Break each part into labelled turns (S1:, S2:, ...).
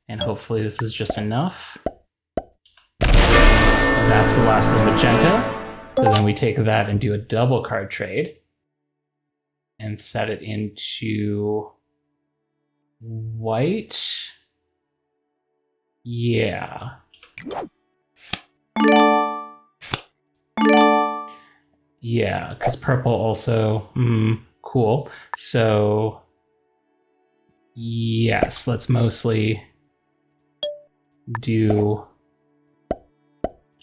S1: And hopefully this is just enough. That's the last of magenta. So then we take that and do a double card trade and set it into white. Yeah. Yeah, because purple also, cool. So yes, let's mostly do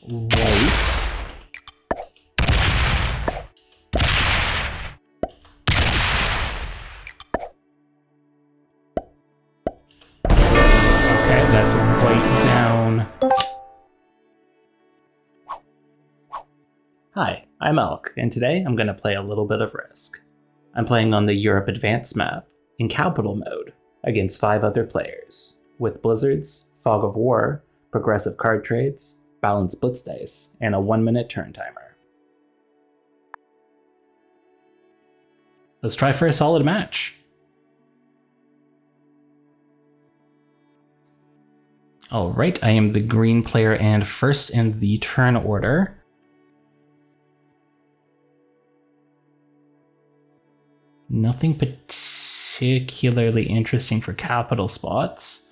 S1: white. Okay, that's white down. Hi, I'm Alch, and today I'm going to play a little bit of Risk. I'm playing on the Europe Advanced map, in capital mode, against 5 other players, with blizzards, fog of war, progressive card trades, balanced blitz dice, and a 1-minute turn timer. Let's try for a solid match. Alright, I am the green player and first in the turn order. Nothing particularly interesting for capital spots.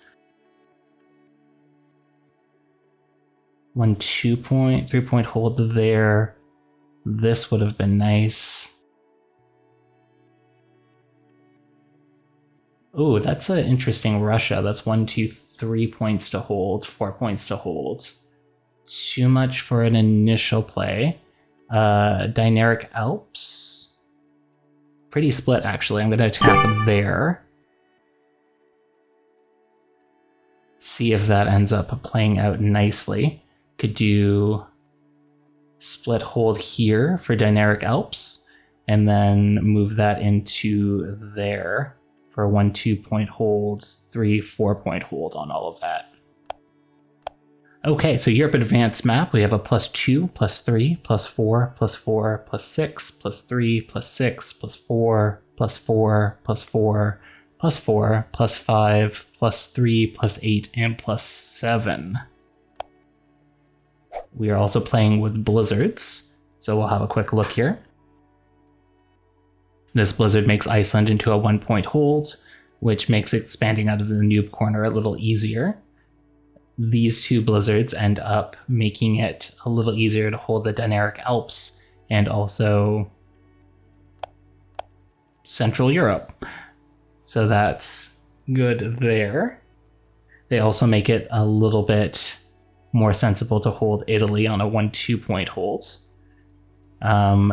S1: 1 2-point, 3-point hold there. This would have been nice. Ooh, that's an interesting Russia. That's 1 2 3 points to hold, 4 points to hold. Too much for an initial play. Dinaric Alps. Pretty split, actually. I'm going to attack there. See if that ends up playing out nicely. Could do split hold here for Dinaric Alps, and then move that into there for a 1 2-point hold, 3 4-point hold on all of that. Okay, so Europe Advanced map, we have a +2, +3, +4, +4, +6, +3, +6, +4, +4, +4, +4, +5, +3, +8, and +7. We are also playing with blizzards, so we'll have a quick look here. This blizzard makes Iceland into a 1-point hold, which makes expanding out of the noob corner a little easier. These 2 blizzards end up making it a little easier to hold the Dinaric Alps and also Central Europe. So that's good there. They also make it a little bit more sensible to hold Italy on a 1 2-point hold.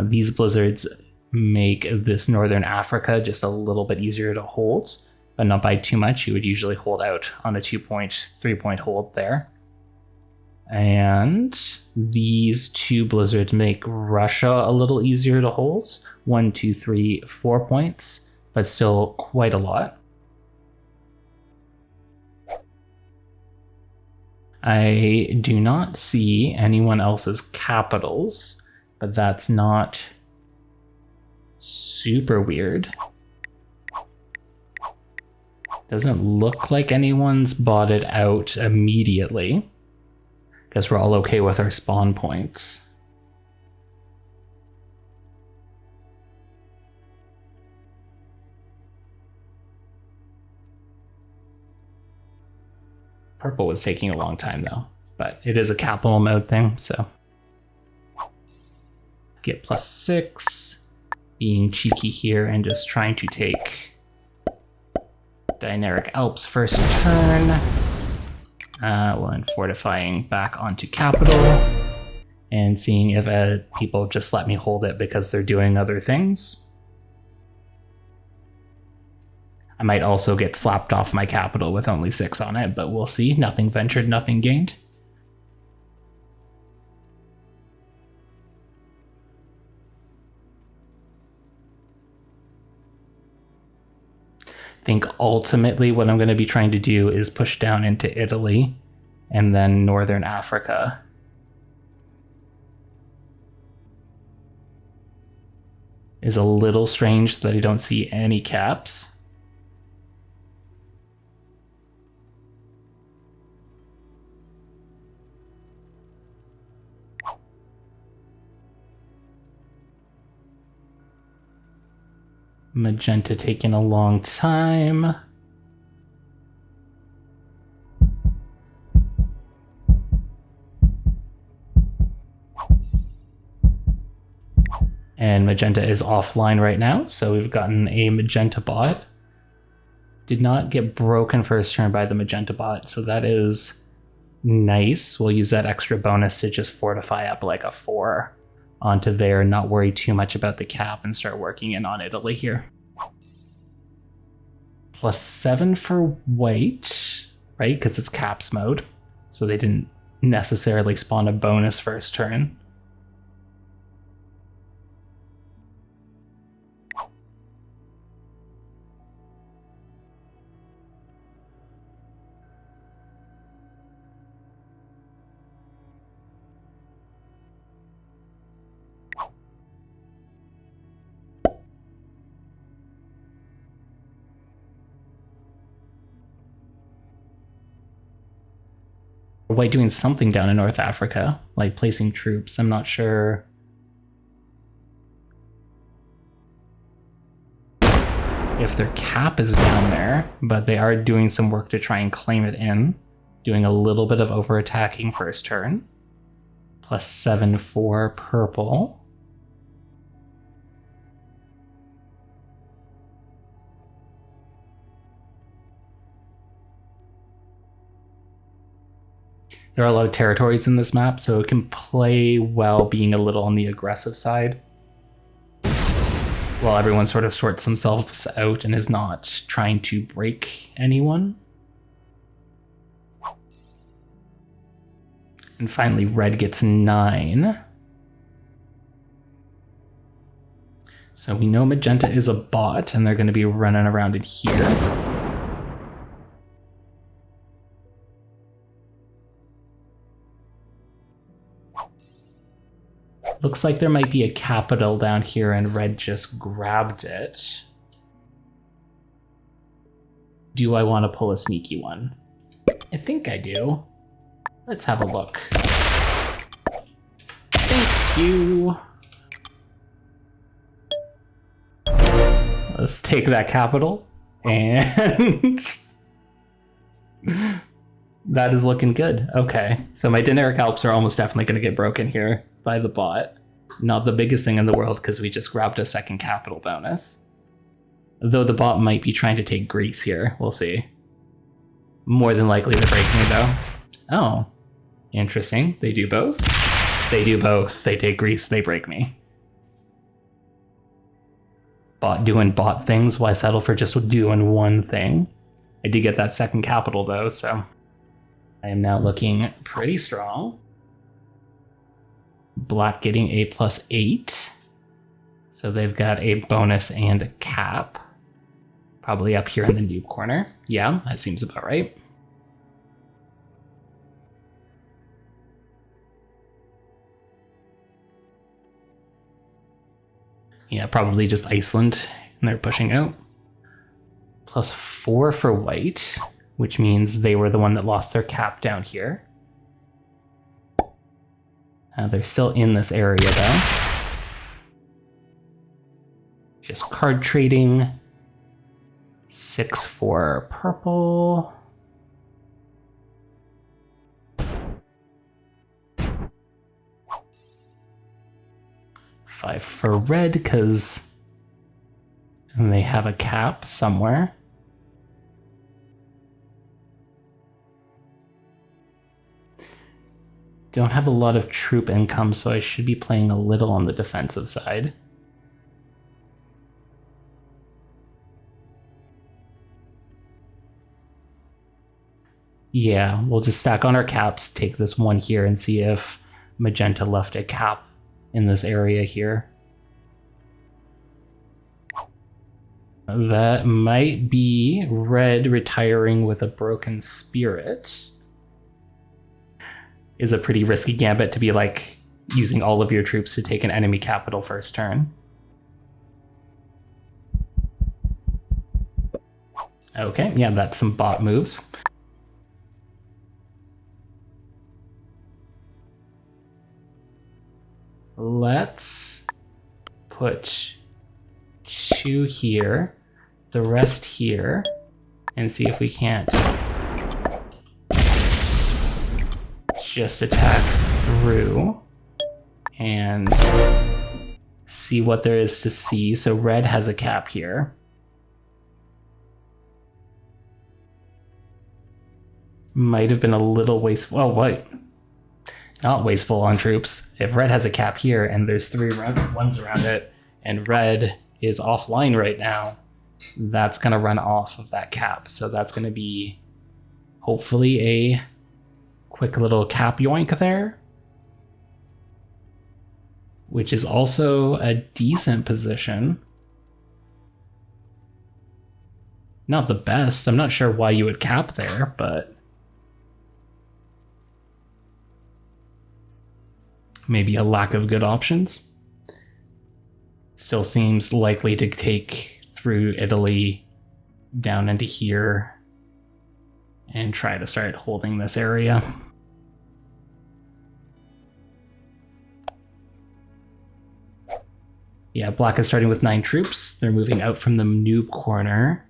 S1: These blizzards make this Northern Africa just a little bit easier to hold, but not by too much. You would usually hold out on a 2-point, 3-point hold there. And these 2 blizzards make Russia a little easier to hold. 1 2 3 4 points, but still quite a lot. I do not see anyone else's capitals, but that's not super weird. Doesn't look like anyone's bought it out immediately. Guess we're all okay with our spawn points. Purple was taking a long time though, but it is a capital mode thing, so. Get +6, being cheeky here and just trying to take Dinaric Alps first turn. Well, and fortifying back onto capital and seeing if people just let me hold it because they're doing other things. I might also get slapped off my capital with only 6 on it, but we'll see. Nothing ventured, nothing gained. I think ultimately what I'm going to be trying to do is push down into Italy and then Northern Africa. Is a little strange that I don't see any caps. Magenta taking a long time. And Magenta is offline right now, so we've gotten a Magenta bot. Did not get broken first turn by the Magenta bot, so that is nice. We'll use that extra bonus to just fortify up like a 4 onto there and not worry too much about the cap and start working in on Italy here. +7 for white, right? Because it's caps mode, so they didn't necessarily spawn a bonus first turn. White doing something down in North Africa, like placing troops. I'm not sure if their cap is down there, but they are doing some work to try and claim it in. Doing a little bit of over-attacking first turn. +7 for purple. There are a lot of territories in this map, so it can play well being a little on the aggressive side, while everyone sort of sorts themselves out and is not trying to break anyone. And finally, red gets 9. So we know Magenta is a bot, and they're going to be running around in here. Looks like there might be a capital down here and red just grabbed it. Do I want to pull a sneaky one? I think I do. Let's have a look. Thank you. Let's take that capital, and that is looking good. Okay, so my Dinaric Alps are almost definitely going to get broken here by the bot. Not the biggest thing in the world because we just grabbed a second capital bonus. Though the bot might be trying to take Greece here. We'll see. More than likely to break me though. Oh, interesting. They do both? They do both. They take Greece, they break me. Bot doing bot things, why settle for just doing one thing? I did get that second capital though, so I am now looking pretty strong. Black getting a +8. So they've got a bonus and a cap. Probably up here in the noob corner. Yeah, that seems about right. Yeah, probably just Iceland, and they're pushing out. +4 for white, which means they were the one that lost their cap down here. They're still in this area though. Just card trading. 6 for purple. Five for red because they have a cap somewhere. Don't have a lot of troop income, so I should be playing a little on the defensive side. Yeah, we'll just stack on our caps, take this one here, and see if Magenta left a cap in this area here. That might be red retiring with a broken spirit. Is a pretty risky gambit to be like using all of your troops to take an enemy capital first turn. Okay, yeah, that's some bot moves. Let's put 2 here, the rest here, and see if we can't just attack through and see what there is to see. So red has a cap here. Might have been a little wasteful. Oh, wait. Not wasteful on troops. If red has a cap here and there's 3 ones around it, and red is offline right now, that's going to run off of that cap. So that's going to be hopefully a quick little cap yoink there, which is also a decent position. Not the best. I'm not sure why you would cap there, but maybe a lack of good options. Still seems likely to take through Italy down into here and try to start holding this area. Yeah, black is starting with 9 troops. They're moving out from the noob corner.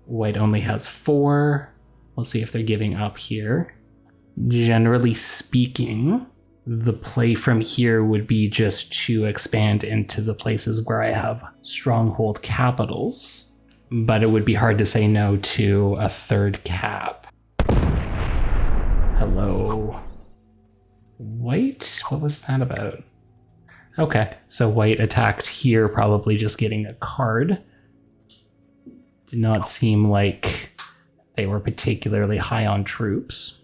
S1: White only has 4. We'll see if they're giving up here. Generally speaking, the play from here would be just to expand into the places where I have stronghold capitals, but it would be hard to say no to a 3rd cap. Hello. White? What was that about? Okay, so white attacked here, probably just getting a card. Did not seem like they were particularly high on troops.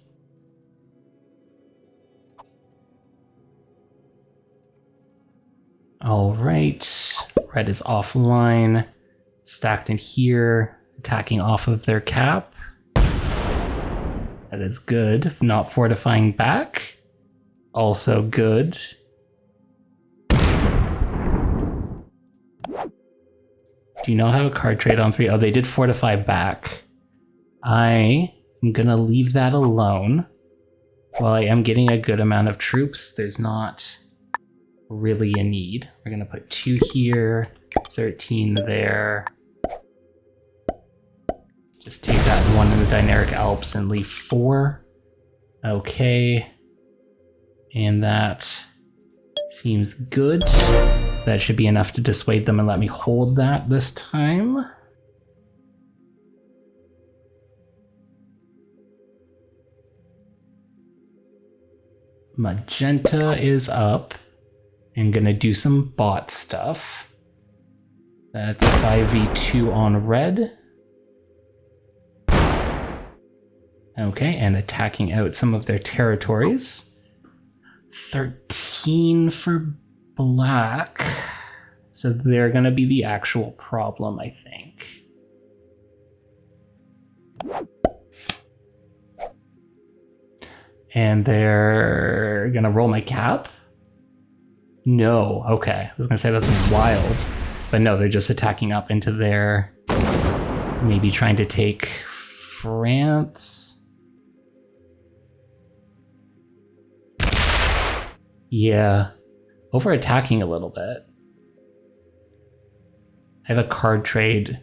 S1: All right, red is offline, stacked in here, attacking off of their cap. That is good. Not fortifying back. Also good. Do you not have a card trade on 3? Oh, they did fortify back. I am gonna leave that alone. While I am getting a good amount of troops, there's not really a need. We're gonna put 2 here, 13 there. Just take that 1 in the Dinaric Alps and leave 4. Okay. And that seems good. That should be enough to dissuade them and let me hold that this time. Magenta is up. I'm gonna do some bot stuff. That's 5v2 on red. Okay, and attacking out some of their territories. 13 for black. So they're gonna be the actual problem, I think. And they're gonna roll my cap? No, okay. I was gonna say that's wild. But no, they're just attacking up into there. Maybe trying to take France. Yeah. Over attacking a little bit. I have a card trade.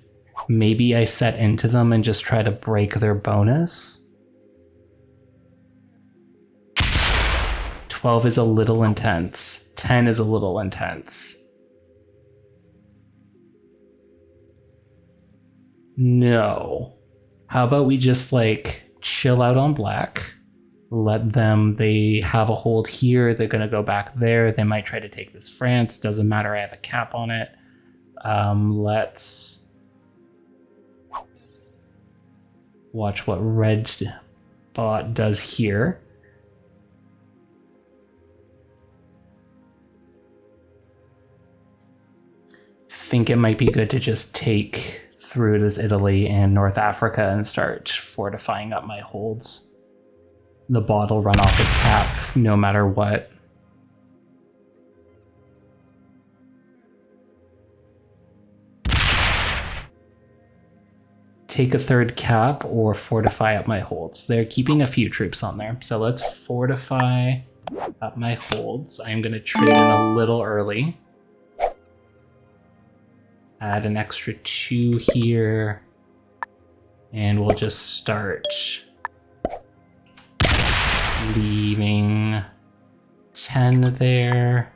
S1: Maybe I set into them and just try to break their bonus. 12 is a little intense. 10 is a little intense. No. How about we just like chill out on black? Let them, they have a hold here. They're going to go back there. They might try to take this France. Doesn't matter. I have a cap on it. Let's watch what red bot does here. Think it might be good to just take through this Italy and North Africa and start fortifying up my holds. The bot will run off his cap no matter what. Take a 3rd cap or fortify up my holds. They're keeping a few troops on there. So let's fortify up my holds. I'm going to trade in a little early. add an extra 2 here, and we'll just start leaving 10 there,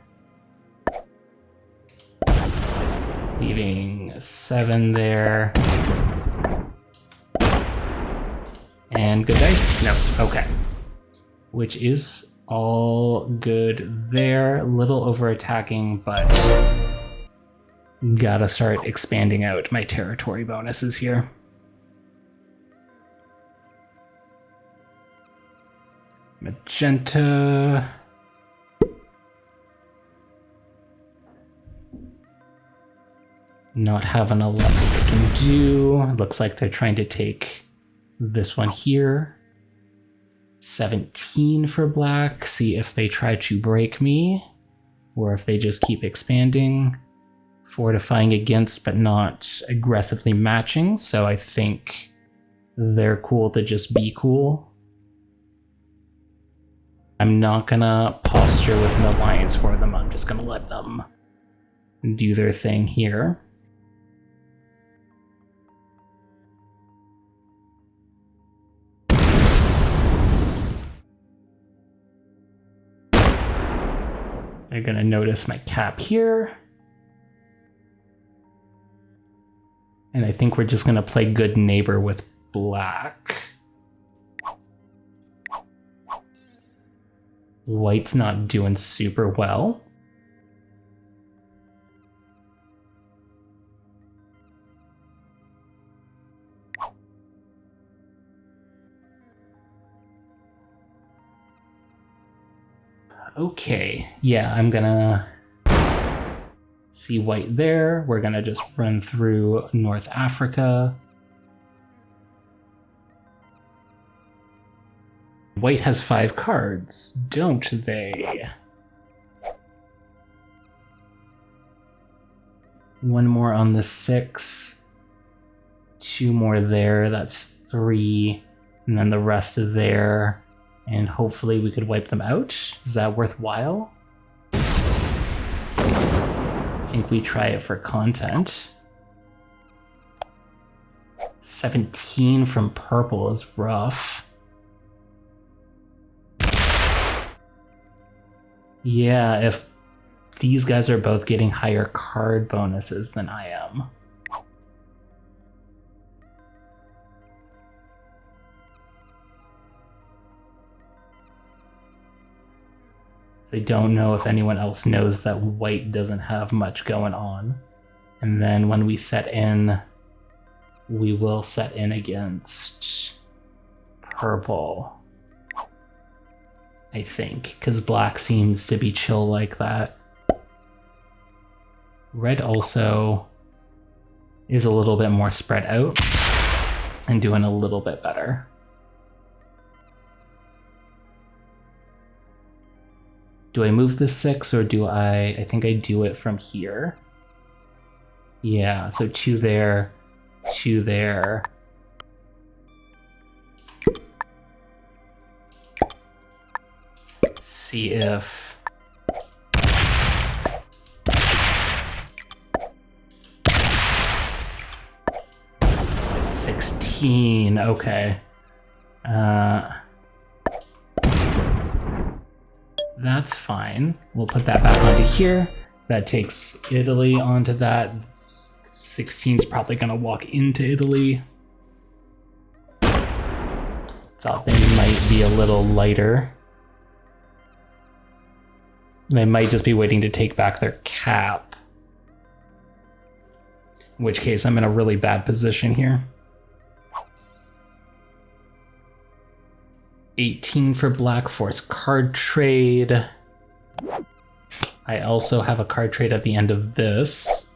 S1: leaving 7 there, and good dice? No, okay. Which is all good there. Little over attacking, but gotta start expanding out my territory bonuses here. Magenta. Not having a lot that they can do. Looks like they're trying to take this one here. 17 for black. See if they try to break me, or if they just keep expanding. Fortifying against, but not aggressively matching. So I think they're cool to just be cool. I'm not gonna posture with an alliance for them. I'm just gonna let them do their thing here. They're gonna notice my cap here. And I think we're just gonna play good neighbor with black. White's not doing super well. Okay, yeah, I'm gonna see white there. We're gonna just run through North Africa. White has 5 cards, don't they? One more on the 6. 2 more there, that's 3. And then the rest is there. And hopefully we could wipe them out. Is that worthwhile? I think we try it for content. 17 from purple is rough. Yeah, if these guys are both getting higher card bonuses than I am. So I don't know if anyone else knows that white doesn't have much going on. And then when we set in, we will set in against purple, I think, because black seems to be chill like that. Red also is a little bit more spread out and doing a little bit better. Do I move the 6 or do I think I do it from here. Yeah, so 2 there, 2 there. See if... $16, okay. That's fine. We'll put that back onto here. That takes Italy onto that. 16's probably gonna walk into Italy. Thought they might be a little lighter. They might just be waiting to take back their cap. In which case I'm in a really bad position here. 18 for black, force card trade. I also have a card trade at the end of this.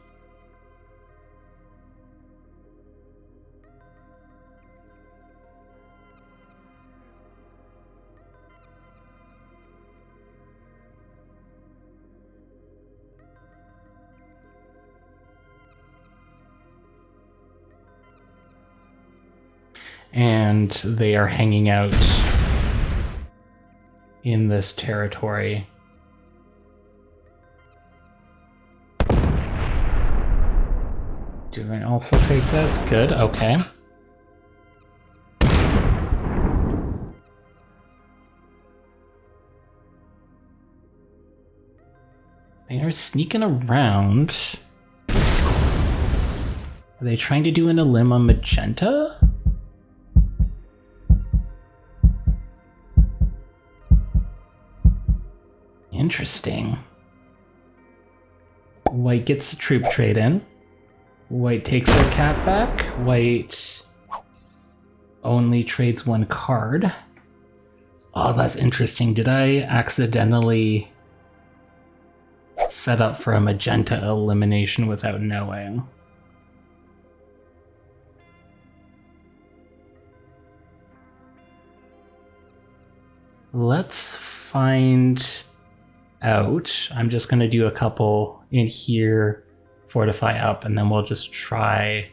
S1: And they are hanging out in this territory. Do I also take this? Good, okay. They are sneaking around. Are they trying to do an elim on magenta? Interesting. White gets the troop trade in. White takes their cap back. White only trades one card. Oh, that's interesting. Did I accidentally set up for a magenta elimination without knowing? Let's find out. I'm just going to do a couple in here, fortify up, and then we'll just try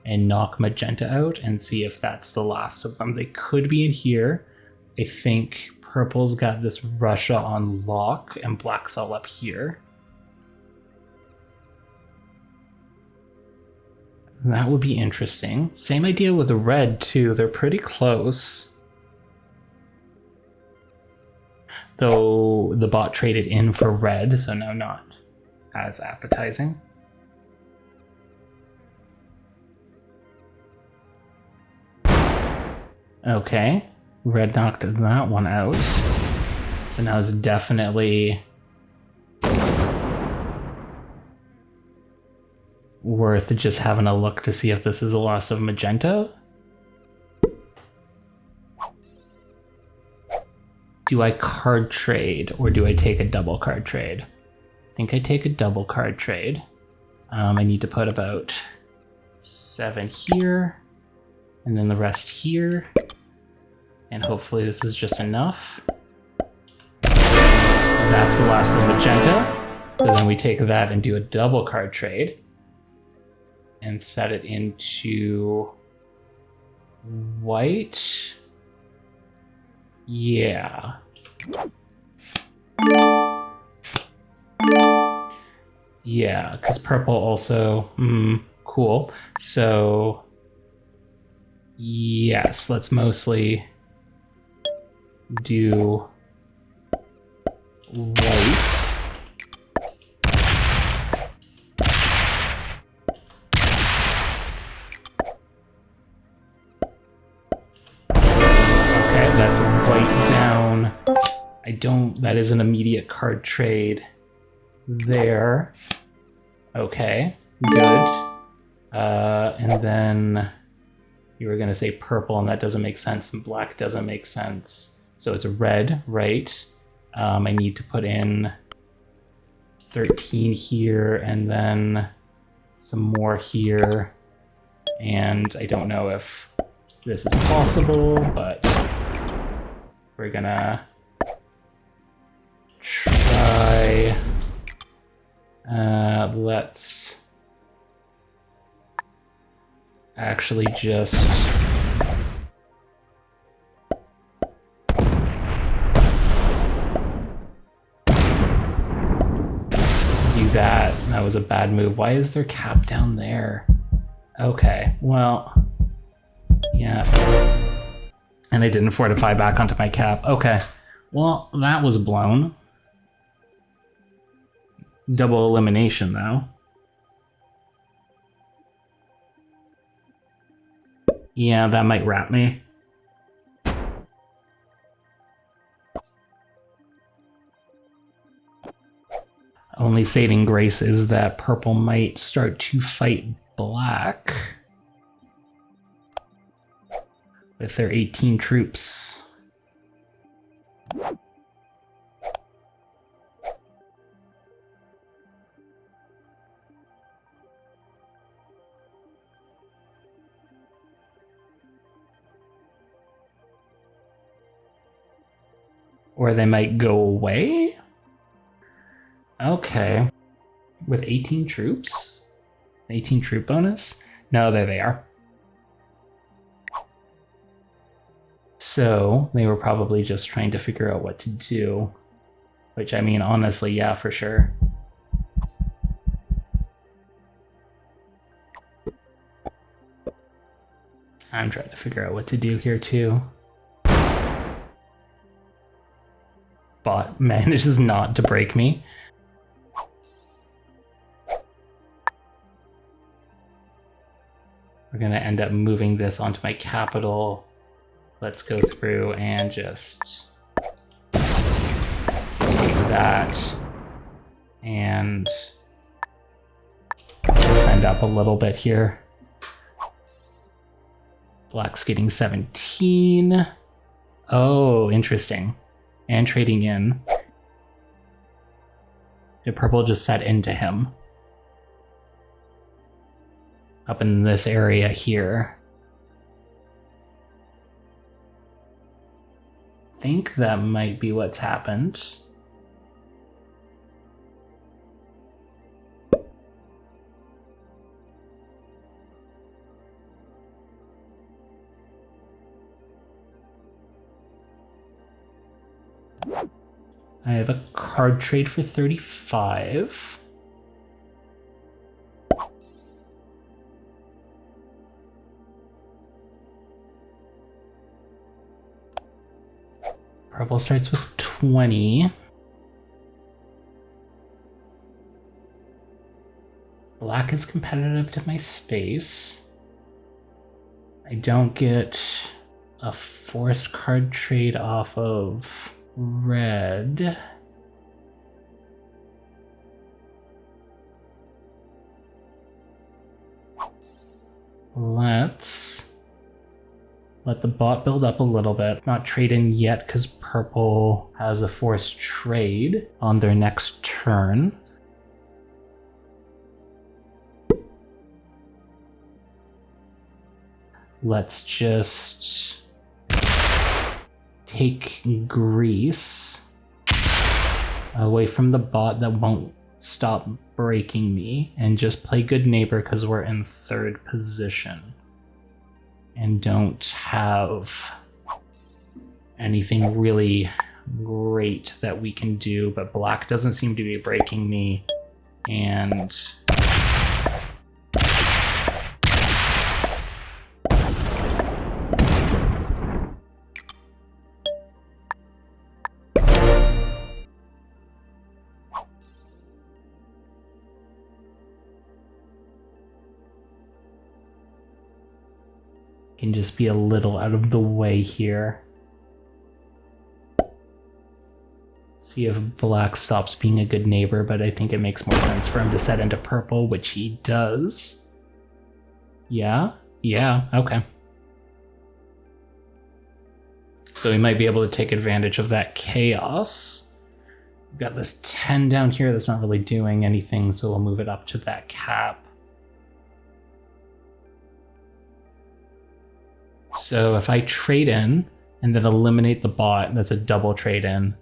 S1: and knock magenta out and see if that's the last of them. They could be in here. I think purple's got this Russia on lock and black's all up here. That would be interesting. Same idea with the red too. They're pretty close. Though the bot traded in for red, so now not as appetizing. Okay, red knocked that one out. So now it's definitely worth just having a look to see if this is a loss of magenta. Do I card trade or do I take a double card trade? I think I take a double card trade. I need to put about 7 here and then the rest here. And hopefully this is just enough. That's the last of magenta. So then we take that and do a double card trade and set it into white. Yeah. Yeah, because purple also, cool. So, yes, let's mostly do white. That's white down. That is an immediate card trade there. Okay, good. And then you were gonna say purple and that doesn't make sense and black doesn't make sense. So it's a red, right? I need to put in 13 here and then some more here. And I don't know if this is possible, but we're gonna try. Let's actually just do that. That was a bad move. Why is there cap down there? Okay, well, yeah. And I didn't fortify back onto my cap. Okay, well, that was blown. Double elimination, though. Yeah, that might wrap me. Only saving grace is that purple might start to fight black with their 18 troops. Or they might go away? Okay. With 18 troops? 18 troop bonus? No, there they are. So, they were probably just trying to figure out what to do. Which, I mean, honestly, yeah, for sure. I'm trying to figure out what to do here too. Bot manages not to break me. We're gonna end up moving this onto my capital. Let's go through and just take that and defend up a little bit here. Black's getting 17. Oh, interesting. And trading in. Did purple just set into him? Up in this area here. I think that might be what's happened. I have a card trade for 35. Purple starts with 20. Black is competitive to my space. I don't get a forced card trade off of red. Let's let the bot build up a little bit. Not trade in yet because purple has a forced trade on their next turn. Let's just take Greece away from the bot that won't stop breaking me and just play good neighbor because we're in third position and don't have anything really great that we can do, but black doesn't seem to be breaking me, and can just be a little out of the way here. See if black stops being a good neighbor, but I think it makes more sense for him to set into purple, which he does. Yeah, okay. So he might be able to take advantage of that chaos. We've got this 10 down here that's not really doing anything, so we'll move it up to that cap. So if I trade in and then eliminate the bot, that's a double trade in,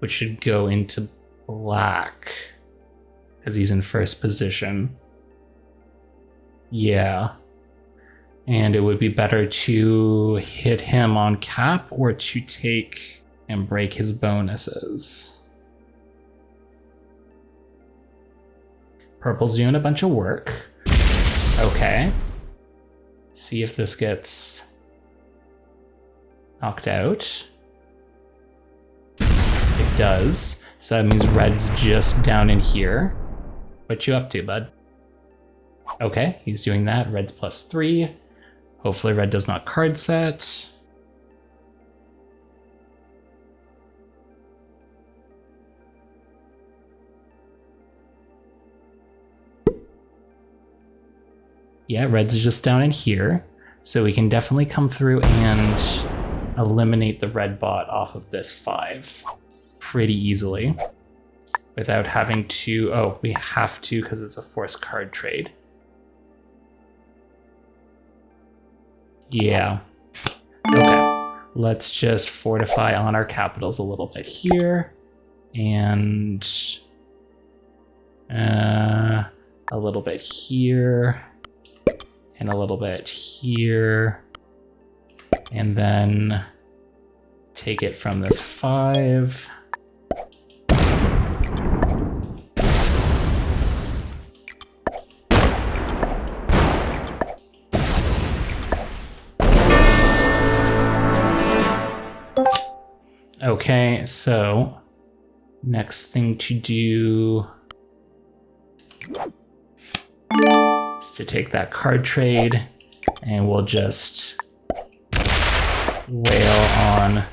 S1: which should go into black because he's in first position. Yeah. And it would be better to hit him on cap or to take and break his bonuses. Purple's doing a bunch of work. Okay. See if this gets knocked out. It does. So that means red's just down in here. What you up to, bud? Okay, he's doing that. Red's +3. Hopefully red does not card set. Yeah, red's just down in here. So we can definitely come through and eliminate the red bot off of this 5 pretty easily without having to, oh, we have to because it's a forced card trade. Yeah. Okay. Let's just fortify on our capitals a little bit here. And a little bit here. And a little bit here. And then take it from this 5. Okay, so next thing to do is to take that card trade, and we'll just wail on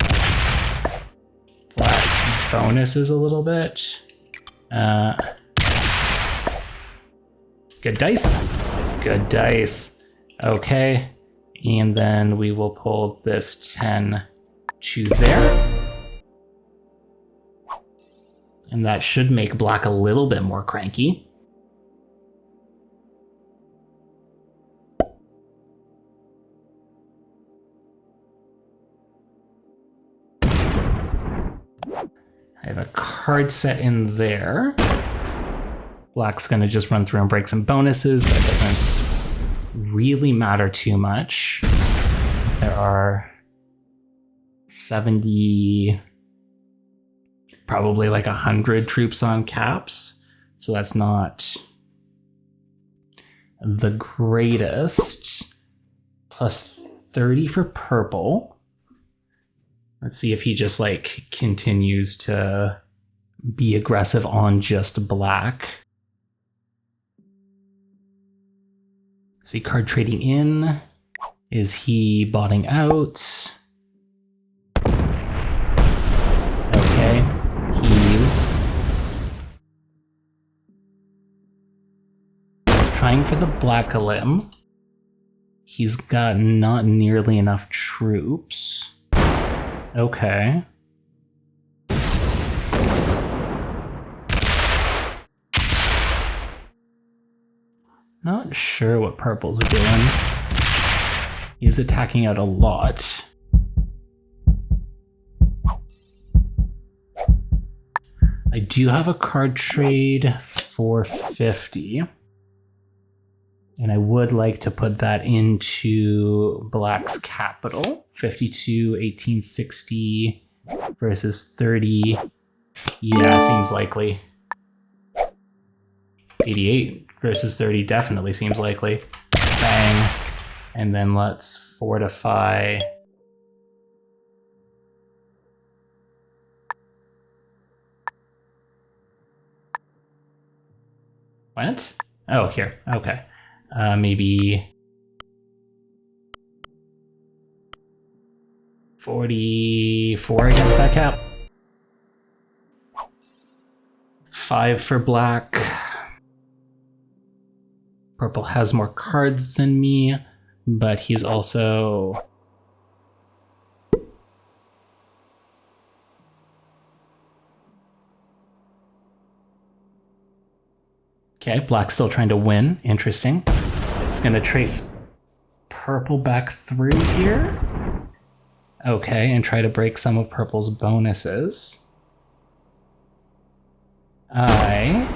S1: Black's bonuses a little bit. Good dice. Good dice. Okay. And then we will pull this 10 to there. And that should make Black a little bit more cranky. I have a card set in there. Black's gonna just run through and break some bonuses. That doesn't really matter too much. There are 70, probably like 100 troops on caps. So that's not the greatest. Plus 30 for purple. Let's see if he just like continues to be aggressive on just black. See, card trading in. Is he botting out? Okay, he's trying for the black limb. He's got not nearly enough troops. Okay. Not sure what purple's doing. He's attacking out a lot. I do have a card trade for 50. And I would like to put that into Black's capital. 52, 1860 versus 30. Yeah, seems likely. 88 versus 30 definitely seems likely. Bang. And then let's fortify. What? Oh, here. Okay. Maybe 44 against that cap. 5 for black. Purple has more cards than me, but he's also... Okay, black's still trying to win. Interesting. It's gonna trace purple back through here. Okay, and try to break some of purple's bonuses. I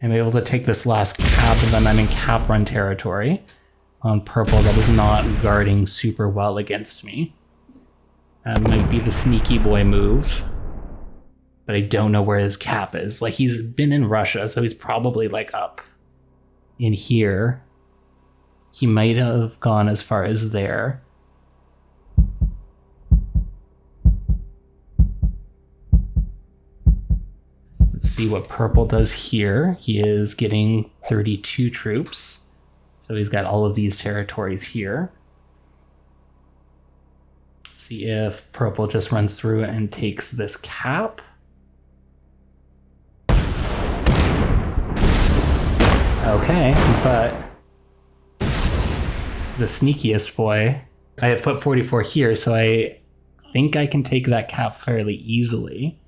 S1: am able to take this last cap, and then I'm in cap run territory on purple that is not guarding super well against me. That might be the sneaky boy move. But I don't know where his cap is. Like, he's been in Russia, so he's probably, like, up in here. He might have gone as far as there. Let's see what purple does here. He is getting 32 troops. So he's got all of these territories here. Let's see if purple just runs through and takes this cap. Okay, but the sneakiest boy, I have put 44 here, so I think I can take that cap fairly easily.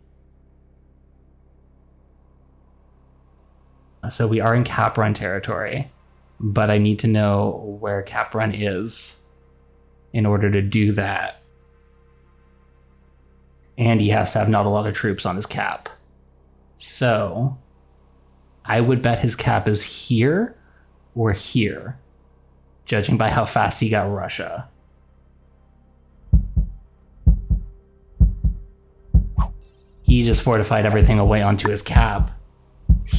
S1: So we are in cap run territory, but I need to know where cap run is in order to do that. And he has to have not a lot of troops on his cap. So I would bet his cap is here or here, judging by how fast he got Russia. He just fortified everything away onto his cap.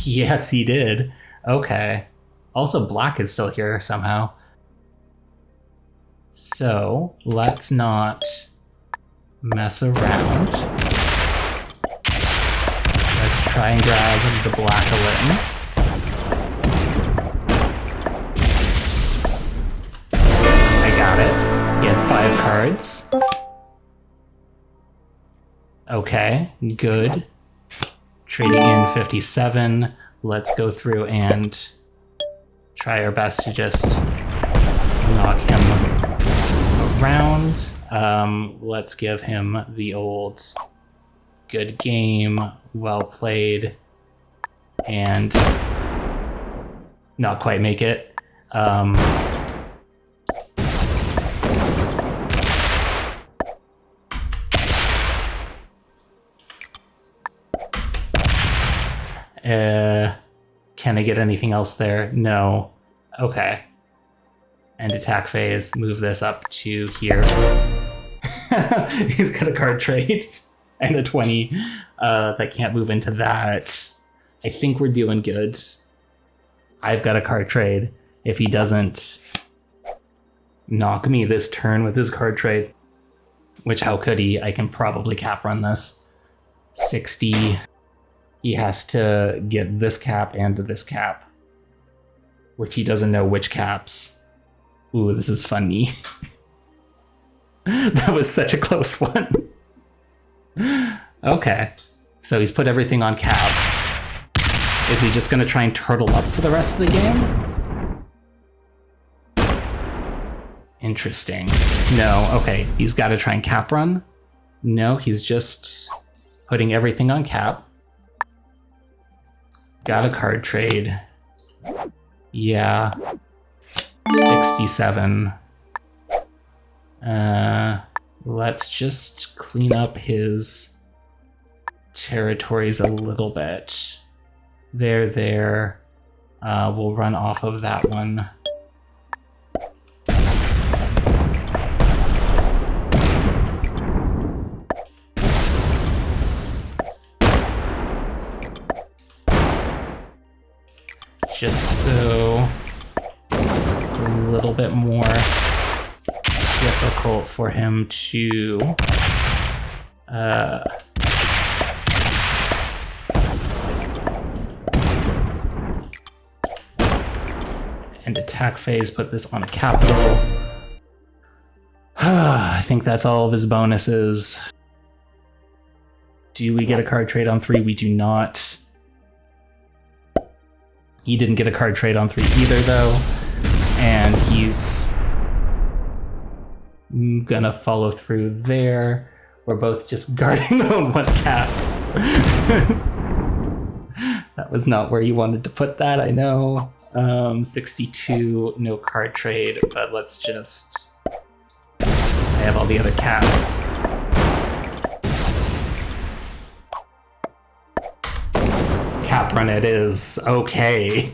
S1: Yes, he did. Okay. Also, black is still here somehow. So let's not mess around. Let's try and grab the black a I got it. He had 5 cards. Okay, good. Trading in 57. Let's go through and try our best to just knock him around. Let's give him the old good game, well played, and not quite make it. Can I get anything else there? No. Okay. End attack phase. Move this up to here. He's got a card trade and a 20 that can't move into that. I think we're doing good. I've got a card trade. If he doesn't knock me this turn with his card trade, which how could he? I can probably cap run this. 60. He has to get this cap and this cap, which he doesn't know which caps. Ooh, this is funny. That was such a close one. Okay, so he's put everything on cap. Is he just going to try and turtle up for the rest of the game? Interesting. No, okay, he's got to try and cap run. No, he's just putting everything on cap. Got a card trade. Yeah. 67. Let's just clean up his territories a little bit. There. We'll run off of that one. Just so it's a little bit more difficult for him to and attack phase, put this on a capital. I think that's all of his bonuses. Do we get a card trade on 3? We do not. He didn't get a card trade on 3 either, though, and he's gonna follow through there. We're both just guarding on 1 cap. That was not where you wanted to put that, I know. 62, no card trade, but let's just... I have all the other caps. Cap run it is. Okay.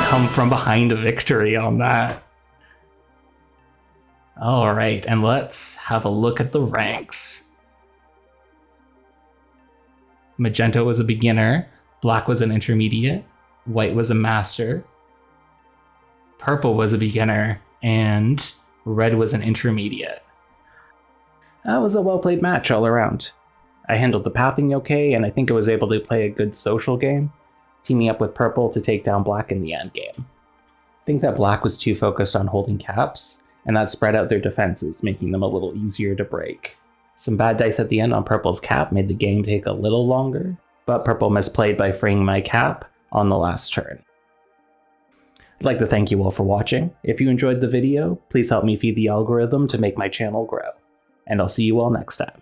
S1: Come from behind a victory on that. All right, and let's have a look at the ranks. Magenta was a beginner, black was an intermediate, white was a master, purple was a beginner, and red was an intermediate. That was a well-played match all around. I handled the pathing okay, and I think I was able to play a good social game, teaming up with purple to take down black in the end game. I think that black was too focused on holding caps, and that spread out their defenses, making them a little easier to break. Some bad dice at the end on purple's cap made the game take a little longer, but purple misplayed by freeing my cap on the last turn. I'd like to thank you all for watching. If you enjoyed the video, please help me feed the algorithm to make my channel grow. And I'll see you all next time.